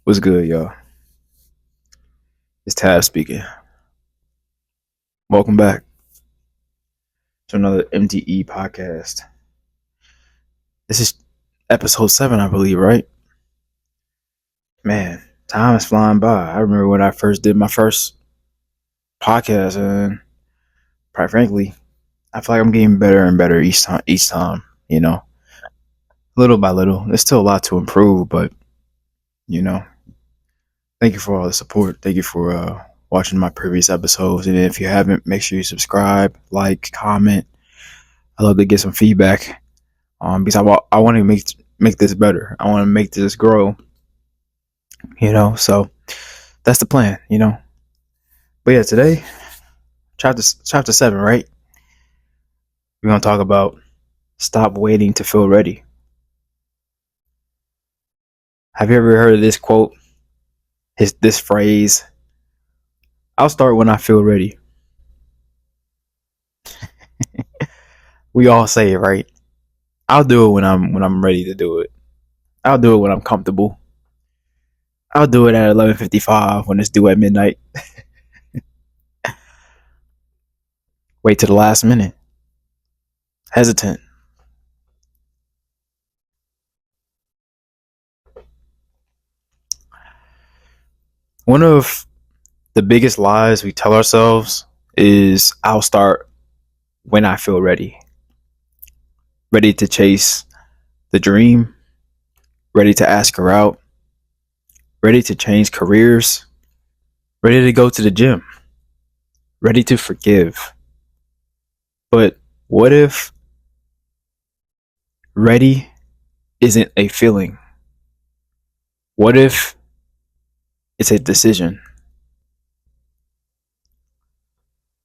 What's good, y'all? It's Tab speaking. Welcome back to another MTE podcast. This is episode 7, I believe, right? Man, time is flying by. I remember when I first did my first podcast, and quite frankly, I feel like I'm getting better and better each time, little by little. There's still a lot to improve, but, you know, thank you for all the support. Thank you for watching my previous episodes. And if you haven't, make sure you subscribe, like, comment. I love to get some feedback because I want to make this better. I want to make this grow, so that's the plan. But yeah, today, chapter 7, right? We're going to talk about stop waiting to feel ready. Have you ever heard of this quote? This phrase, I'll start when I feel ready. We all say it, right? I'll do it when I'm ready to do it. I'll do it when I'm comfortable. I'll do it at 11:55 when it's due at midnight. Wait to the last minute. Hesitant. One of the biggest lies we tell ourselves is I'll start when I feel ready. Ready to chase the dream, ready to ask her out, ready to change careers, ready to go to the gym, ready to forgive. But what if ready isn't a feeling? What if it's a decision?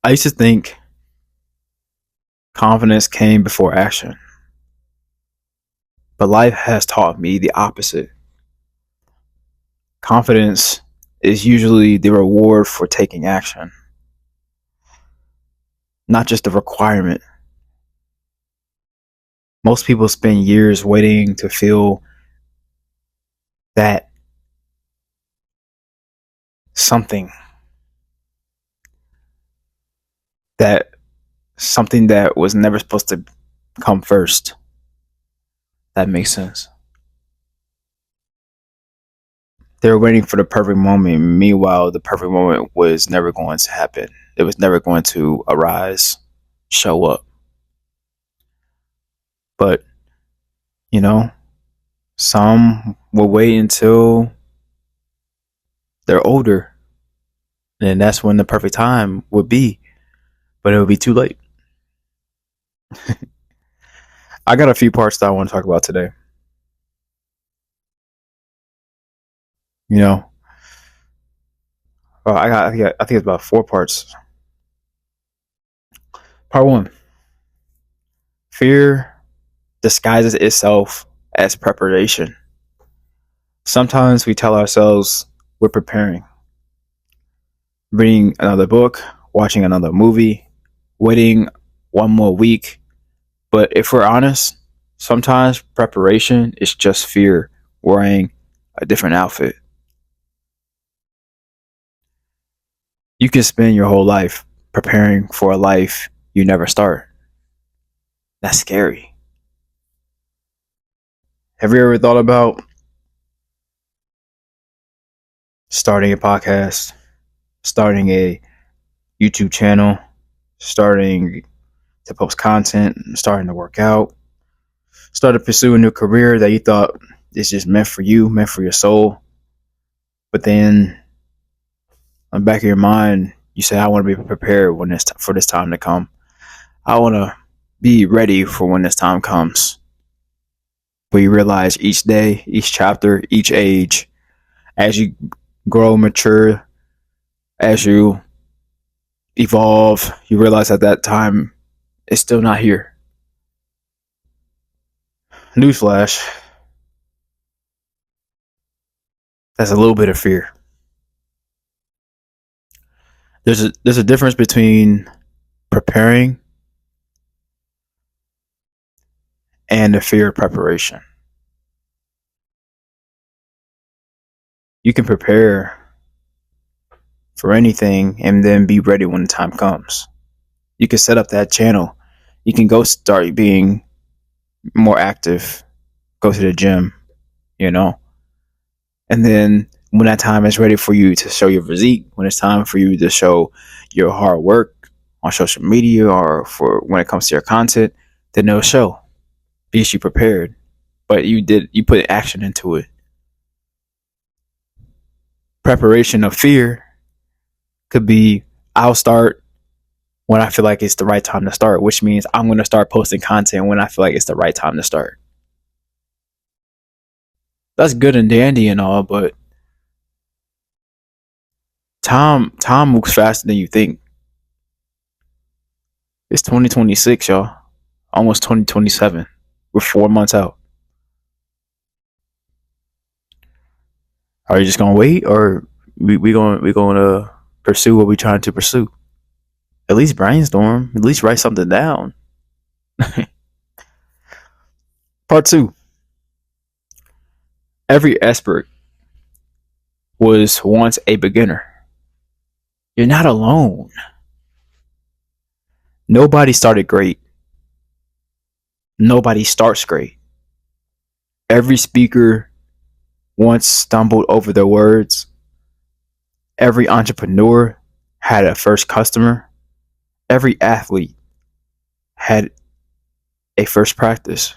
I used to think confidence came before action, but life has taught me the opposite. Confidence is usually the reward for taking action, not just a requirement. Most people spend years waiting to feel that something, that something that was never supposed to come first. That makes sense. They were waiting for the perfect moment. Meanwhile, the perfect moment was never going to happen. It was never going to arise, show up. But, you know, some will wait until they're older. And that's when the perfect time would be. But it would be too late. I got a few parts that I want to talk about today. You know, I think it's about 4 parts. Part 1: fear disguises itself as preparation. Sometimes we tell ourselves we're preparing, reading another book, watching another movie, waiting one more week. But if we're honest, sometimes preparation is just fear wearing a different outfit. You can spend your whole life preparing for a life you never start. That's scary. Have you ever thought about starting a podcast, starting a YouTube channel, starting to post content, starting to work out, started to pursue a new career that you thought is just meant for you, meant for your soul? But then on the back of your mind, you say, I want to be prepared for this time to come. I want to be ready for when this time comes. But you realize each day, each chapter, each age, as you grow, mature, as you evolve, you realize at that time it's still not here. Newsflash, that's a little bit of fear. There's a difference between preparing and the fear of preparation. You can prepare for anything and then be ready when the time comes. You can set up that channel. You can go start being more active, go to the gym, you know? And then when that time is ready for you to show your physique, when it's time for you to show your hard work on social media or for when it comes to your content, then it'll show. Because you prepared. But you put action into it. Preparation of fear could be I'll start when I feel like it's the right time to start, which means I'm going to start posting content when I feel like it's the right time to start. That's good and dandy and all, but time moves faster than you think. It's 2026, y'all. Almost 2027. We're 4 months out. Are you just gonna wait, or we gonna pursue what we're trying to pursue? At least brainstorm. At least write something down. Part two. Every expert was once a beginner. You're not alone. Nobody started great. Nobody starts great. Every speaker once stumbled over their words. Every entrepreneur had a first customer. Every athlete had a first practice.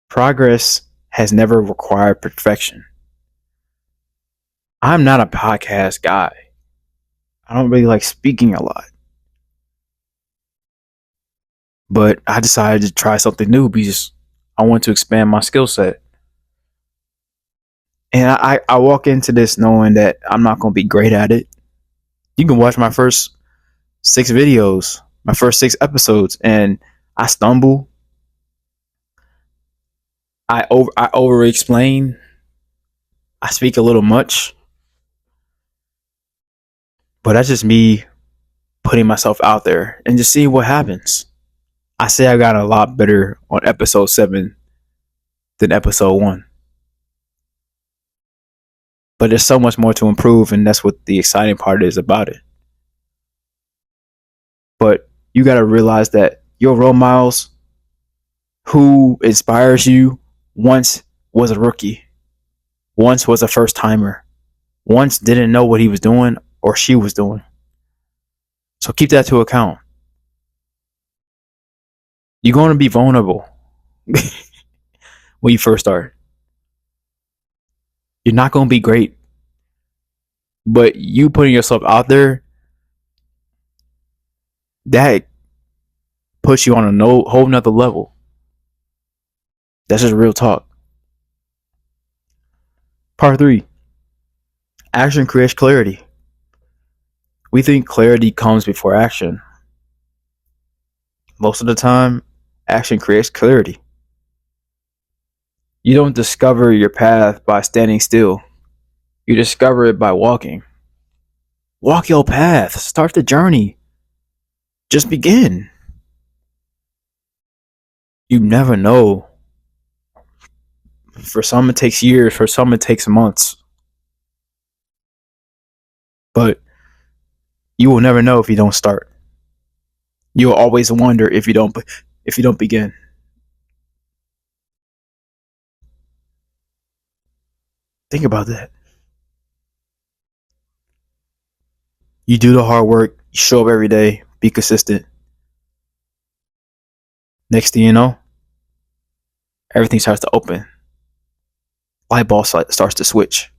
Progress has never required perfection. I'm not a podcast guy. I don't really like speaking a lot. But I decided to try something new because I want to expand my skill set. And I walk into this knowing that I'm not going to be great at it. You can watch my first 6 videos, my first 6 episodes, and I stumble. I over explain. I speak a little much. But that's just me putting myself out there and just seeing what happens. I say I got a lot better on episode 7 than episode 1. But there's so much more to improve, and that's what the exciting part is about it. But you got to realize that your role models, who inspires you, once was a rookie, once was a first timer, once didn't know what he was doing or she was doing. So keep that to account. You're going to be vulnerable when you first start. You're not going to be great. But you putting yourself out there, that puts you on a whole nother level. That's just real talk. Part 3. Action creates clarity. We think clarity comes before action. Most of the time, action creates clarity. You don't discover your path by standing still. You discover it by walking. Walk your path. Start the journey. Just begin. You never know. For some, it takes years. For some, it takes months. But you will never know if you don't start. You'll always wonder if you don't begin. Think about that. You do the hard work, you show up every day, be consistent. Next thing you know, everything starts to open. Light bulb starts to switch.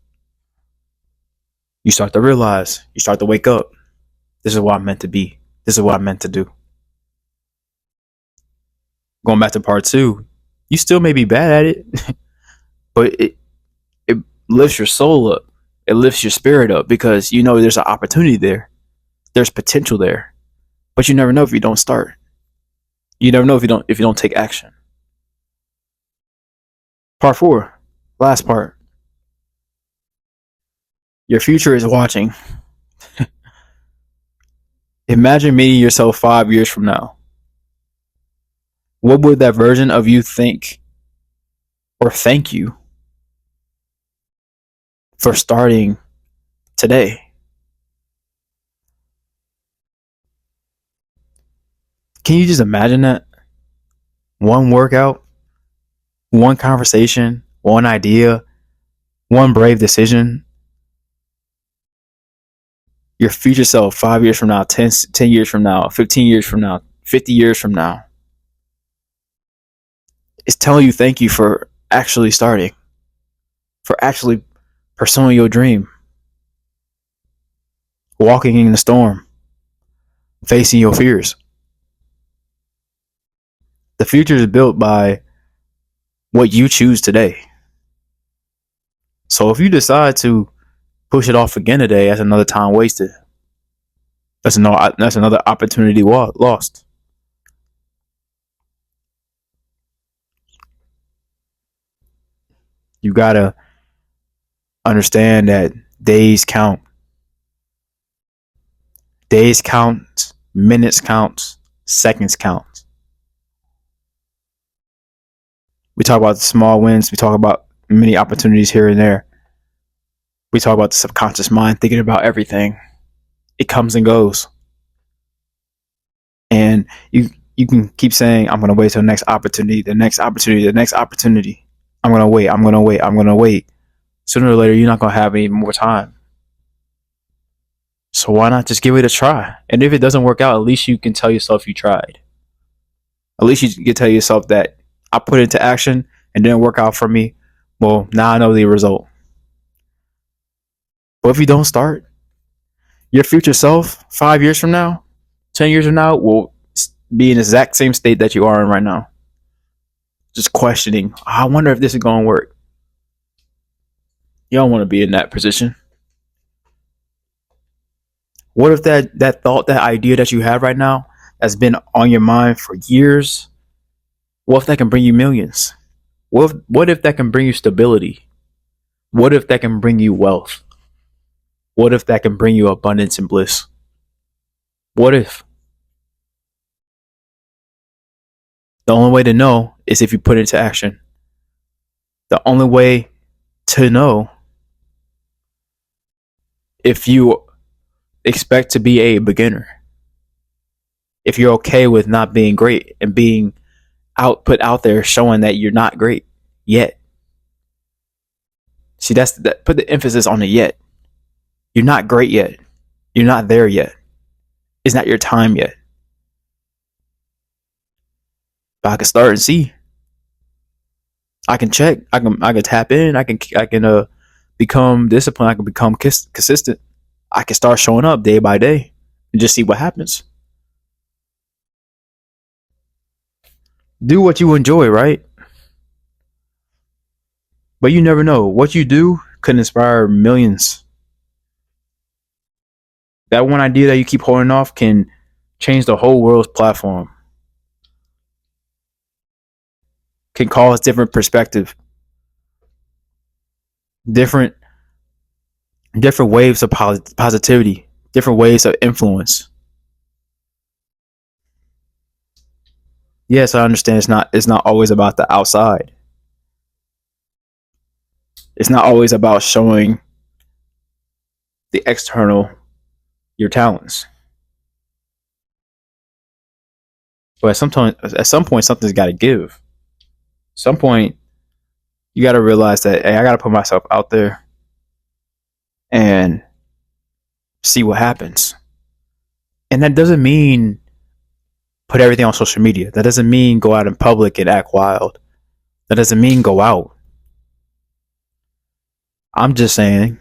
You start to realize, you start to wake up. This is what I'm meant to be. This is what I'm meant to do. Going back to part 2, you still may be bad at it, but it lifts your soul up. It lifts your spirit up because you know there's an opportunity there. There's potential there. But you never know if you don't start. You never know if you don't take action. Part 4, last part. Your future is watching. Imagine meeting yourself 5 years from now. What would that version of you think or thank you? for starting today. Can you just imagine that? One workout, one conversation, one idea, one brave decision. Your future self 5 years from now, 10 years from now, 15 years from now, 50 years from now is telling you thank you for actually starting, for actually pursuing your dream, walking in the storm, facing your fears. The future is built by what you choose today. So if you decide to push it off again today, that's another time wasted. That's another opportunity lost. You gotta understand that days count. Days count, minutes count, seconds count. We talk about the small wins. We talk about many opportunities here and there. We talk about the subconscious mind thinking about everything. It comes and goes. And you can keep saying, I'm going to wait till the next opportunity, the next opportunity, the next opportunity. I'm going to wait. I'm going to wait. I'm going to wait. Sooner or later, you're not going to have any more time. So why not just give it a try? And if it doesn't work out, at least you can tell yourself you tried. At least you can tell yourself that I put it into action and didn't work out for me. Well, now I know the result. But if you don't start, your future self 5 years from now, 10 years from now will be in the exact same state that you are in right now. Just questioning, I wonder if this is going to work. You don't want to be in that position. What if that thought, that idea that you have right now that's been on your mind for years, what if that can bring you millions? What if that can bring you stability? What if that can bring you wealth? What if that can bring you abundance and bliss? What if? The only way to know is if you put it into action. The only way to know, if you expect to be a beginner, if you're okay with not being great and being put out there showing that you're not great yet. See, put the emphasis on the yet. You're not great yet. You're not there yet. It's not your time yet. But I can start and see. I can check. I can tap in. I can become disciplined. I can become consistent. I can start showing up day by day and just see what happens. Do what you enjoy, right? But you never know. What you do could inspire millions. That one idea that you keep holding off can change the whole world's platform. Can cause different perspective. Different waves of positivity. Different waves of influence. Yes, I understand it's not always about the outside. It's not always about showing the external your talents. But at some point something's got to give. At some point you got to realize that, hey, I got to put myself out there and see what happens. And that doesn't mean put everything on social media. That doesn't mean go out in public and act wild. That doesn't mean go out. I'm just saying,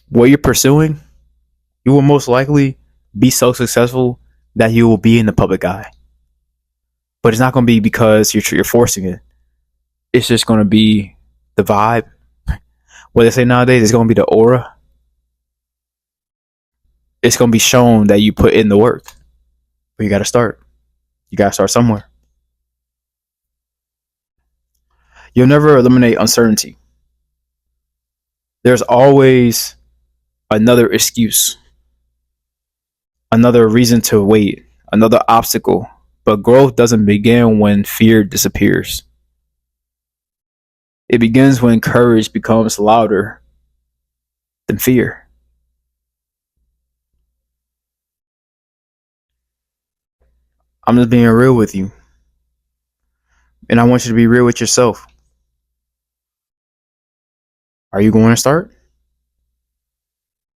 what you're pursuing, you will most likely be so successful that you will be in the public eye. But it's not going to be because you're forcing it. It's just going to be the vibe. What they say nowadays, it's going to be the aura. It's going to be shown that you put in the work. But you got to start. You got to start somewhere. You'll never eliminate uncertainty. There's always another excuse, another reason to wait, another obstacle. But growth doesn't begin when fear disappears. It begins when courage becomes louder than fear. I'm just being real with you. And I want you to be real with yourself. Are you going to start?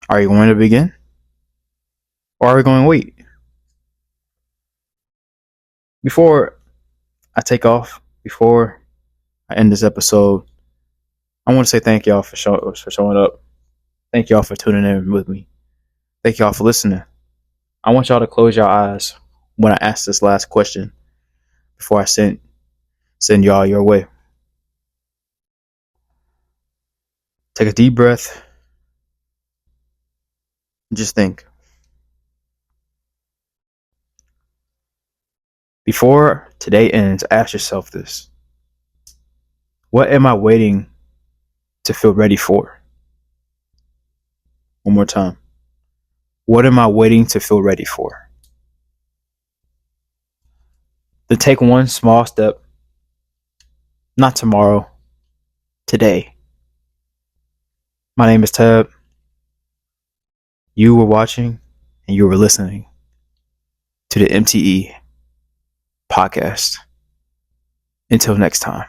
Are you going to begin? Or are we going to wait? Before I take off, before I end this episode, I want to say thank y'all for showing up. Thank y'all for tuning in with me. Thank y'all for listening. I want y'all to close your eyes when I ask this last question before I send y'all your way. Take a deep breath and just think. Before today ends, ask yourself this. What am I waiting to feel ready for? One more time. What am I waiting to feel ready for? Then take one small step. Not tomorrow. Today. My name is Tab. You were watching and you were listening to the MTE podcast. Until next time.